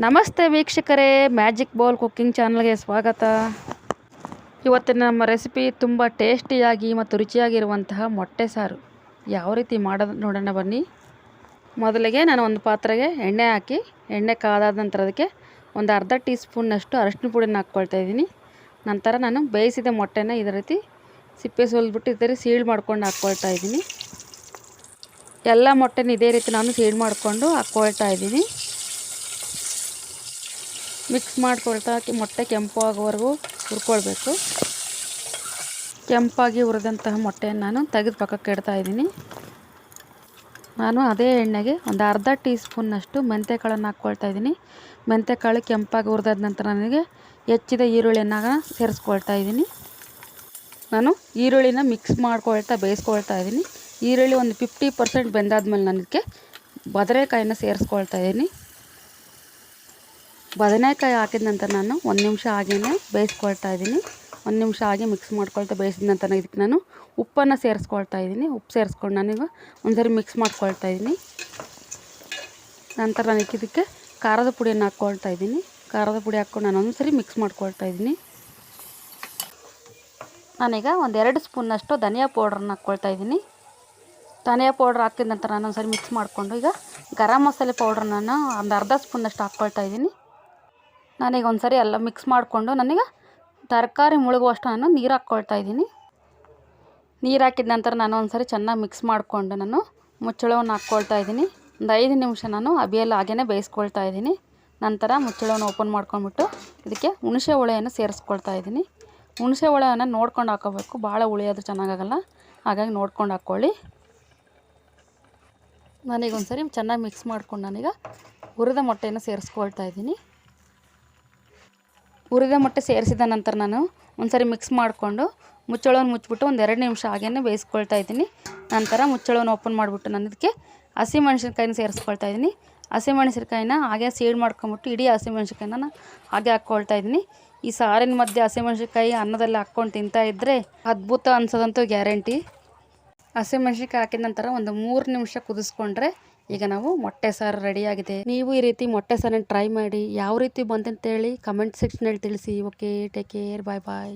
ನಮಸ್ತೆ ವೀಕ್ಷಕರೇ, magic bowl cooking ಚಾನಲ್ಗೆ ಸ್ವಾಗತ. ಇವತ್ತಿನ ನಮ್ಮ ರೆಸಿಪಿ ತುಂಬ ಟೇಸ್ಟಿಯಾಗಿ ಮತ್ತು ರುಚಿಯಾಗಿರುವಂತಹ ಮೊಟ್ಟೆ ಸಾರು ಯಾವ ರೀತಿ ಮಾಡೋದು ನೋಡೋಣ ಬನ್ನಿ. ಮೊದಲಿಗೆ ನಾನು ಒಂದು ಪಾತ್ರೆಗೆ ಎಣ್ಣೆ ಹಾಕಿ, ಎಣ್ಣೆ ಕಾದಾದ ನಂತರ ಅದಕ್ಕೆ ಒಂದು ಅರ್ಧ ಟೀ ಸ್ಪೂನ್ನಷ್ಟು ಅರಶಿನ ಪುಡಿನ ಹಾಕ್ಕೊಳ್ತಾ ಇದ್ದೀನಿ. ನಂತರ ನಾನು ಬೇಯಿಸಿದ ಮೊಟ್ಟೆನ ಇದೇ ರೀತಿ ಸಿಪ್ಪೆ ಸುಲಿದ್ಬಿಟ್ಟು ಇದೇ ರೀತಿ ಸೀಳ್ ಮಾಡ್ಕೊಂಡು ಹಾಕ್ಕೊಳ್ತಾ ಇದ್ದೀನಿ. ಎಲ್ಲ ಮೊಟ್ಟೆನ ಇದೇ ರೀತಿ ನಾನು ಸೀಳ್ ಮಾಡಿಕೊಂಡು ಹಾಕ್ಕೊಳ್ತಾ ಇದ್ದೀನಿ. ಮಿಕ್ಸ್ ಮಾಡ್ಕೊಳ್ತಾ ಮೊಟ್ಟೆ ಕೆಂಪು ಆಗೋವರೆಗೂ ಹುರ್ಕೊಳ್ಬೇಕು. ಕೆಂಪಾಗಿ ಹುರಿದಂತಹ ಮೊಟ್ಟೆಯನ್ನು ನಾನು ತೆಗೆದು ಪಕ್ಕಕ್ಕೆ ಇಡ್ತಾ ಇದ್ದೀನಿ. ನಾನು ಅದೇ ಎಣ್ಣೆಗೆ ಒಂದು ಅರ್ಧ ಟೀ ಸ್ಪೂನ್ನಷ್ಟು ಮೆಂತ್ಯಕಾಳನ್ನು ಹಾಕ್ಕೊಳ್ತಾ ಇದ್ದೀನಿ. ಮೆಂತ್ಯಕಾಳು ಕೆಂಪಾಗಿ ಹುರಿದಾದ ನಂತರ ನನಗೆ ಹೆಚ್ಚಿದ ಈರುಳ್ಳಿಯನ್ನು ಸೇರಿಸ್ಕೊಳ್ತಾ ಇದ್ದೀನಿ. ನಾನು ಈರುಳ್ಳಿನ ಮಿಕ್ಸ್ ಮಾಡ್ಕೊಳ್ತಾ ಬೇಯಿಸ್ಕೊಳ್ತಾ ಇದ್ದೀನಿ. ಈರುಳ್ಳಿ ಒಂದು 50% ಬೆಂದಾದ್ಮೇಲೆ ನಾನು ಇದಕ್ಕೆ ಬದನೆಕಾಯಿನ ಸೇರಿಸ್ಕೊಳ್ತಾ ಇದ್ದೀನಿ. ಬದನೆಕಾಯಿ ಹಾಕಿದ ನಂತರ ನಾನು ಒಂದು ನಿಮಿಷ ಹಾಗೇ ಬೇಯಿಸ್ಕೊಳ್ತಾ ಇದ್ದೀನಿ. ಒಂದು ನಿಮಿಷ ಹಾಗೆ ಮಿಕ್ಸ್ ಮಾಡ್ಕೊಳ್ತಾ ಬೇಯಿಸಿದ ನಂತರ ಇದಕ್ಕೆ ನಾನು ಉಪ್ಪನ್ನು ಸೇರಿಸ್ಕೊಳ್ತಾ ಇದ್ದೀನಿ. ಉಪ್ಪು ಸೇರಿಸ್ಕೊಂಡು ನಾನೀಗ ಒಂದ್ಸರಿ ಮಿಕ್ಸ್ ಮಾಡ್ಕೊಳ್ತಾ ಇದ್ದೀನಿ. ನಂತರ ನಾನು ಇದಕ್ಕೆ ಖಾರದ ಪುಡಿಯನ್ನು ಹಾಕ್ಕೊಳ್ತಾ ಇದ್ದೀನಿ. ಖಾರದ ಪುಡಿ ಹಾಕ್ಕೊಂಡು ನಾನು ಒಂದ್ಸರಿ ಮಿಕ್ಸ್ ಮಾಡ್ಕೊಳ್ತಾ ಇದ್ದೀನಿ. ನಾನೀಗ ಒಂದು 2 ಸ್ಪೂನ್ನಷ್ಟು ಧನಿಯಾ ಪೌಡ್ರನ್ನ ಹಾಕ್ಕೊಳ್ತಾ ಇದ್ದೀನಿ. ಧನಿಯಾ ಪೌಡ್ರ್ ಹಾಕಿದ ನಂತರ ನಾನು ಒಂದ್ಸರಿ ಮಿಕ್ಸ್ ಮಾಡಿಕೊಂಡು ಈಗ ಗರಂ ಮಸಾಲೆ ಪೌಡ್ರ್ ನಾನು ಒಂದು ಅರ್ಧ ಸ್ಪೂನ್ನಷ್ಟು ಹಾಕ್ಕೊಳ್ತಾ ಇದ್ದೀನಿ. ನಾನೀಗ ಒಂದ್ಸರಿ ಎಲ್ಲ ಮಿಕ್ಸ್ ಮಾಡಿಕೊಂಡು ನಾನೀಗ ತರಕಾರಿ ಮುಳುಗುವಷ್ಟು ನಾನು ನೀರು ಹಾಕ್ಕೊಳ್ತಾ ಇದ್ದೀನಿ. ನೀರು ಹಾಕಿದ ನಂತರ ನಾನು ಒಂದ್ಸರಿ ಚೆನ್ನಾಗಿ ಮಿಕ್ಸ್ ಮಾಡಿಕೊಂಡು ನಾನು ಮುಚ್ಚಳವನ್ನು ಹಾಕ್ಕೊಳ್ತಾ ಇದ್ದೀನಿ. ಒಂದು 5 ನಿಮಿಷ ನಾನು ಅಬಿಯಲ್ಲಿ ಹಾಗೇ ಬೇಯಿಸ್ಕೊಳ್ತಾ ಇದ್ದೀನಿ. ನಂತರ ಮುಚ್ಚಳವನ್ನು ಓಪನ್ ಮಾಡ್ಕೊಂಡ್ಬಿಟ್ಟು ಇದಕ್ಕೆ ಹುಣಸೆ ಹುಳಿಯನ್ನು ಸೇರಿಸ್ಕೊಳ್ತಾ ಇದ್ದೀನಿ. ಹುಣಸೆ ಹುಳಿಯನ್ನು ನೋಡ್ಕೊಂಡು ಹಾಕೋಬೇಕು, ಭಾಳ ಹುಳಿ ಆದರೂ ಚೆನ್ನಾಗಾಗಲ್ಲ, ಹಾಗಾಗಿ ನೋಡ್ಕೊಂಡು ಹಾಕ್ಕೊಳ್ಳಿ. ನಾನೀಗ ಒಂದ್ಸರಿ ಚೆನ್ನಾಗಿ ಮಿಕ್ಸ್ ಮಾಡ್ಕೊಂಡು ನಾನೀಗ ಹುರಿದ ಮೊಟ್ಟೆಯನ್ನು ಸೇರಿಸ್ಕೊಳ್ತಾ ಇದ್ದೀನಿ. ಹುರಿದ ಮೊಟ್ಟೆ ಸೇರಿಸಿದ ನಂತರ ನಾನು ಒಂದ್ಸರಿ ಮಿಕ್ಸ್ ಮಾಡಿಕೊಂಡು ಮುಚ್ಚಳವನ್ನು ಮುಚ್ಚಿಬಿಟ್ಟು ಒಂದು 2 ನಿಮಿಷ ಹಾಗೇ ಬೇಯಿಸ್ಕೊಳ್ತಾ ಇದ್ದೀನಿ. ನಂತರ ಮುಚ್ಚಳವನ್ನು ಓಪನ್ ಮಾಡಿಬಿಟ್ಟು ನಾನು ಇದಕ್ಕೆ ಹಸಿಮೆಣ್ಸಿನ್ಕಾಯಿನ ಸೇರಿಸ್ಕೊಳ್ತಾ ಇದ್ದೀನಿ. ಹಸಿಮೆಣ್ಸಿನ್ಕಾಯಿನ ಹಾಗೆ ಸೀಡ್ ಮಾಡ್ಕೊಂಬಿಟ್ಟು ಇಡೀ ಹಸಿಮೆಣ್ಸಿನ್ಕಾಯಿನ ನಾನು ಹಾಗೆ ಹಾಕ್ಕೊಳ್ತಾ ಇದ್ದೀನಿ. ಈ ಸಾರಿನ ಮಧ್ಯೆ ಹಸಿಮೆಣ್ಸಿನ್ಕಾಯಿ ಅನ್ನದಲ್ಲಿ ಹಾಕ್ಕೊಂಡು ತಿಂತಾ ಇದ್ದರೆ ಅದ್ಭುತ ಅನ್ಸೋದಂತೂ ಗ್ಯಾರಂಟಿ. ಹಸಿಮೆಣ್ಸಿನ್ಕಾಯಿ ಹಾಕಿದ ನಂತರ ಒಂದು 3 ನಿಮಿಷ ಕುದಿಸ್ಕೊಂಡ್ರೆ ಈಗ ನಾವು ಮೊಟ್ಟೆ ಸಾರು ರೆಡಿಯಾಗಿದೆ. ನೀವು ಈ ರೀತಿ ಮೊಟ್ಟೆ ಸಾರನ್ನು ಟ್ರೈ ಮಾಡಿ ಯಾವ ರೀತಿ ಬಂತಂತೇಳಿ ಕಮೆಂಟ್ ಸೆಕ್ಷನಲ್ಲಿ ತಿಳಿಸಿ. ಓಕೆ, ಟೇಕ್ ಕೇರ್, ಬಾಯ್ ಬಾಯ್.